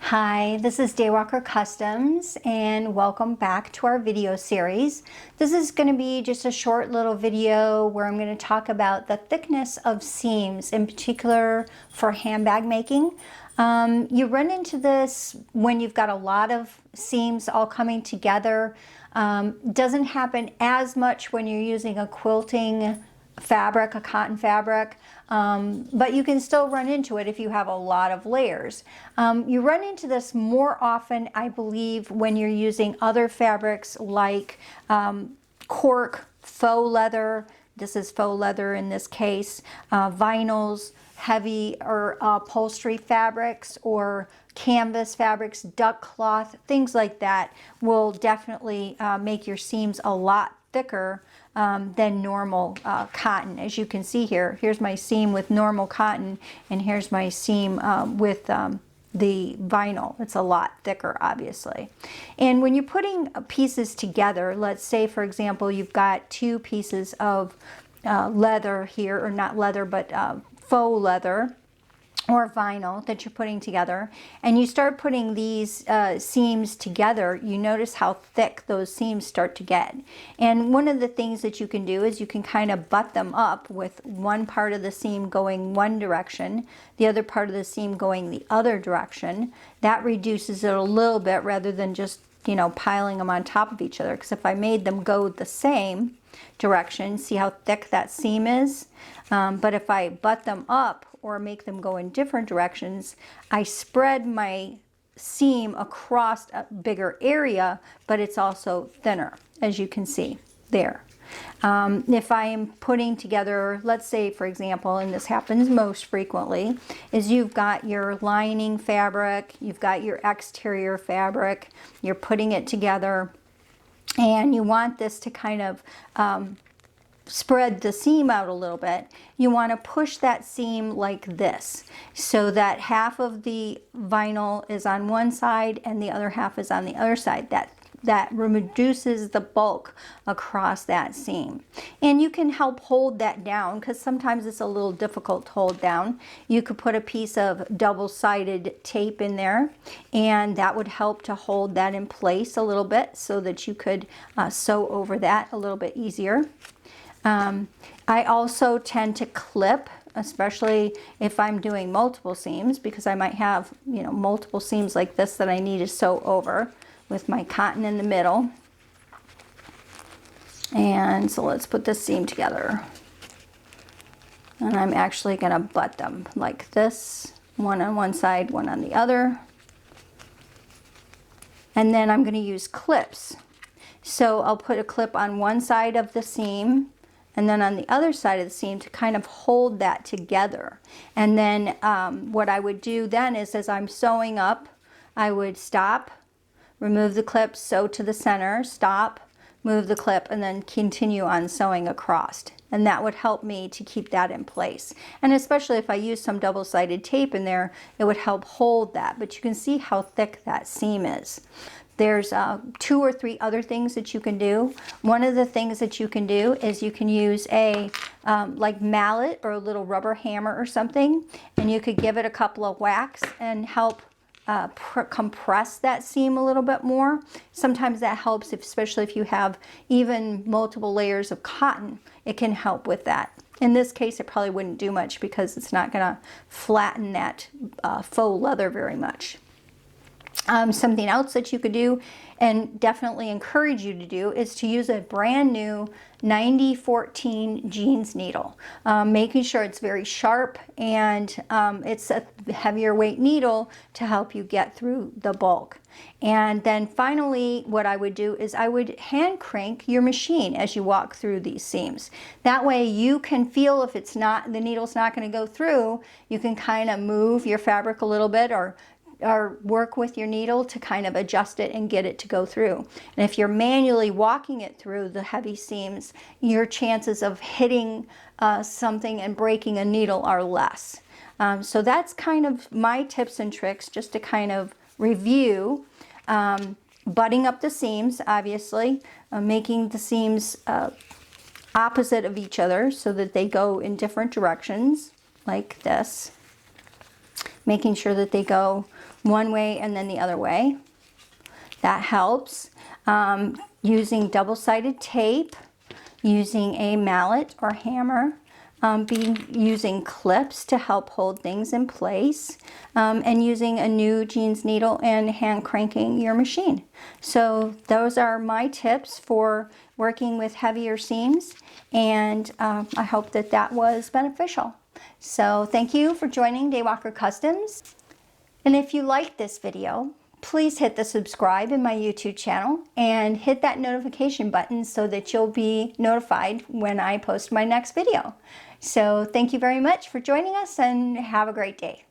Hi, this is Daywalker Customs and welcome back to our video series. This is going to be just a short little video where I'm going to talk about the thickness of seams, in particular for handbag making. You run into this when you've got a lot of seams all coming together. Doesn't happen as much when you're using a quilting fabric, a cotton fabric, but you can still run into it if you have a lot of layers. You run into this more often, I believe, when you're using other fabrics like cork, faux leather. This is faux leather in this case, vinyls, heavy or upholstery fabrics, or canvas fabrics, duck cloth, things like that will definitely make your seams a lot thicker than normal cotton. As you can see here, here's my seam with normal cotton, and here's my seam with the vinyl. It's a lot thicker, obviously. And when you're putting pieces together, let's say, for example, you've got two pieces of leather here, or not leather, but faux leather or vinyl that you're putting together, and you start putting these seams together, you notice how thick those seams start to get. And one of the things that you can do is you can kind of butt them up with one part of the seam going one direction, the other part of the seam going the other direction. That reduces it a little bit rather than just, you know, piling them on top of each other. Because if I made them go the same direction, see how thick that seam is? But if I butt them up or make them go in different directions, I spread my seam across a bigger area, but it's also thinner, as you can see there. If I am putting together, let's say, for example, and this happens most frequently, is you've got your lining fabric, you've got your exterior fabric, you're putting it together, and you want this to kind of spread the seam out a little bit. You want to push that seam like this, so that half of the vinyl is on one side and the other half is on the other side. That reduces the bulk across that seam. And you can help hold that down, because sometimes it's a little difficult to hold down. You could put a piece of double-sided tape in there, and that would help to hold that in place a little bit, so that you could sew over that a little bit easier. I also tend to clip, especially if I'm doing multiple seams, because I might have, you know, multiple seams like this that I need to sew over with my cotton in the middle. And so let's put this seam together. And I'm actually going to butt them like this, one on one side, one on the other. And then I'm going to use clips. So I'll put a clip on one side of the seam, and then on the other side of the seam to kind of hold that together. And then what I would do then is, as I'm sewing up, I would stop, remove the clip, sew to the center, stop, move the clip, and then continue on sewing across. And that would help me to keep that in place. And especially if I use some double-sided tape in there, it would help hold that. But you can see how thick that seam is. There's 2 or 3 other things that you can do. One of the things that you can do is you can use a like mallet or a little rubber hammer or something, and you could give it a couple of whacks and help compress that seam a little bit more. Sometimes that helps, especially if you have even multiple layers of cotton. It can help with that. In this case, it probably wouldn't do much because it's not going to flatten that faux leather very much. Something else that you could do, and definitely encourage you to do, is to use a brand new 9014 jeans needle. Making sure it's very sharp, and it's a heavier weight needle to help you get through the bulk. And then finally, what I would do is I would hand crank your machine as you walk through these seams. That way you can feel if it's not, the needle's not going to go through, you can kind of move your fabric a little bit, or work with your needle to kind of adjust it and get it to go through. And if you're manually walking it through the heavy seams, your chances of hitting something and breaking a needle are less. So that's kind of my tips and tricks, just to kind of review. Butting up the seams, obviously, making the seams opposite of each other so that they go in different directions, like this. making sure that they go one way and then the other way. That helps. Using double-sided tape, using a mallet or hammer, using clips to help hold things in place, and using a new jeans needle and hand cranking your machine. So those are my tips for working with heavier seams, and I hope that that was beneficial. So thank you for joining Daywalker Customs. And if you liked this video, please hit the subscribe in my YouTube channel and hit that notification button so that you'll be notified when I post my next video. So thank you very much for joining us, and have a great day.